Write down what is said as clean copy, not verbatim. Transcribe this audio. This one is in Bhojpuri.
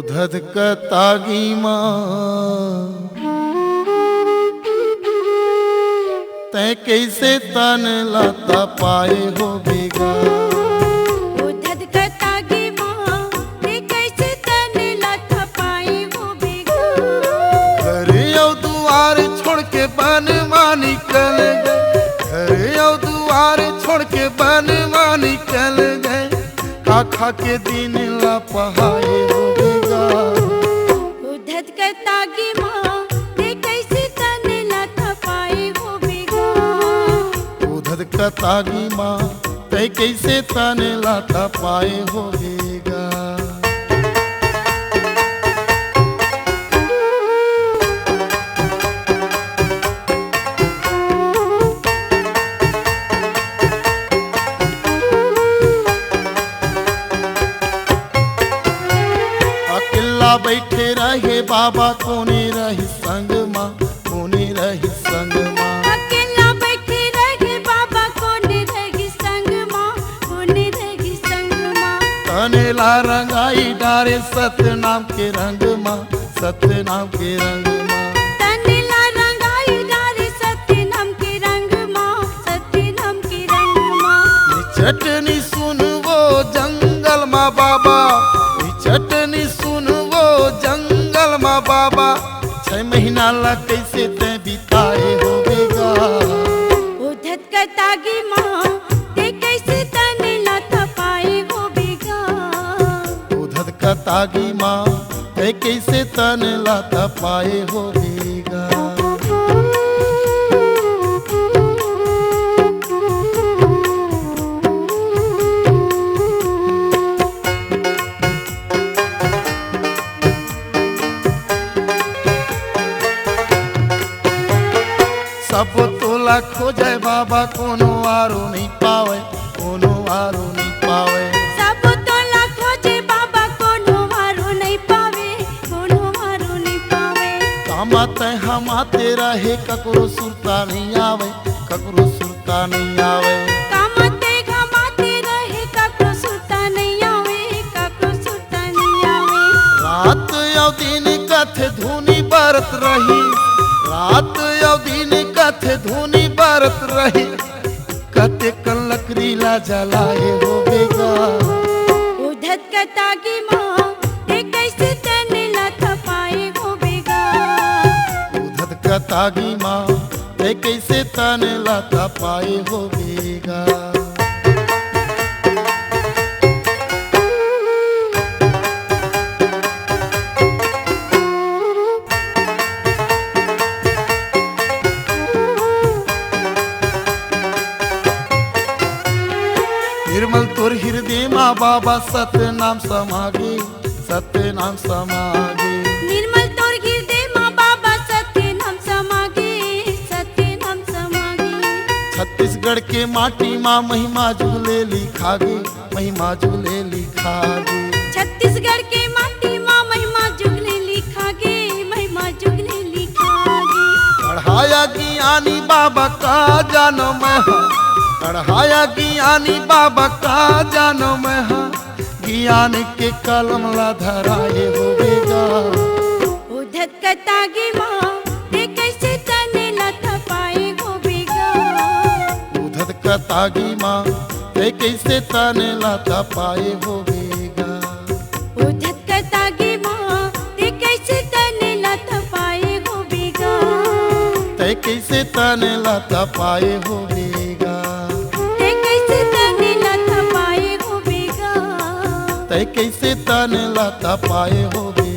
उधदकतागी माँ तै कैसे तन लाता पाए हो बेगा। उधदकतागी माँ तै कैसे तन लाता पाए हो बेगा। घर औ दुआर छोड़ के बन माँ निकल गए, घर औ दुआर छोड़ के बन माँ निकल गए। खा के दिन ला पहाए हो बेगा। उधदकतागी माँ तै कैसे तन लाता पाए हो बेगा। उधदकतागी माँ तै कैसे तन लाता पाए हो बेगा। बैठे रहे बाबा कोने रही संग माँ, कोने रही संग माँ। अकेला बैठे रहे बाबा कोने रही संग माँ, कोने रही संग माँ। तनेला रंगाई डारे सत्य नाम के रंग माँ, सत्य नाम के रंग माँ। तनेला रंगाई डारे सत्य नाम के रंग माँ, सत्य नाम के रंग माँ। चटनी सुन वो जंगल माँ बाबा, चटनी सुन वो जंगल माँ बाबा। 6 महीना ला कैसे ते बिताए हो बेगा। उधदकतागी माँ ते कैसे तने लाता पाए हो बेगा। उधदकतागी माँ ते कैसे तन लाता पाए हो बेगा। सब तोला खोजे बाबा कोनो आरो नहीं पावे, कोनो आरो नहीं पावे। सब तोला खोजे बाबा कोनो आरो नहीं पावे, कोनो आरो नहीं पावे। कामते हमाते रहे ककरो सुरता नहीं आवे, ककरो सुरता नहीं आवे। कामते घमाते रहे ककरो सुरता नहीं आवे, ककरो सुरता नहीं आवे। रात या दिन कथे धुनी बरत रही, रात या दिन कथे धुनी बरत रही। कते कल लकड़ी ला जलाए हो बेगा। उधदकतागी माँ ते कैसे तने लाता पाए हो बेगा। उधदकतागी माँ ते कैसे तन लाता पाए हो बेगा। निर्मल तोर हृदय माँ बाबा सत्य नाम समागे, सत्य नाम समागे। निर्मल तोर हृदय माँ बाबा सत्य नाम समागे, सत्य नाम समागे। छत्तीसगढ़ के माटी माँ महिमा झूले लिखागे, महिमा झूले लिखागे। छत्तीसगढ़ के माटी माँ महिमा जुगले लिखागे, महिमा जुगले लिखागे। पढ़ाया ज्ञानी बाबा का जानो मैं हाँ, पढ़ाया ज्ञानी बाबा का जानो मैं हाँ। ज्ञान के कलम ला धराए हो बेगा। उधदकतागी माँ ते कैसे तने लाता पाए हो बेगा। उधदकतागी माँ ते कैसे तन लाता पाए हो बेगा। उधदकतागी माँ ते कैसे तने लाता पाए हो बेगा। ते कैसे तन लाता पाए हो बेगा। ते कैसे तने लाता पाए हो बेगा। ते कैसे तन लाता पाए हो बेगा।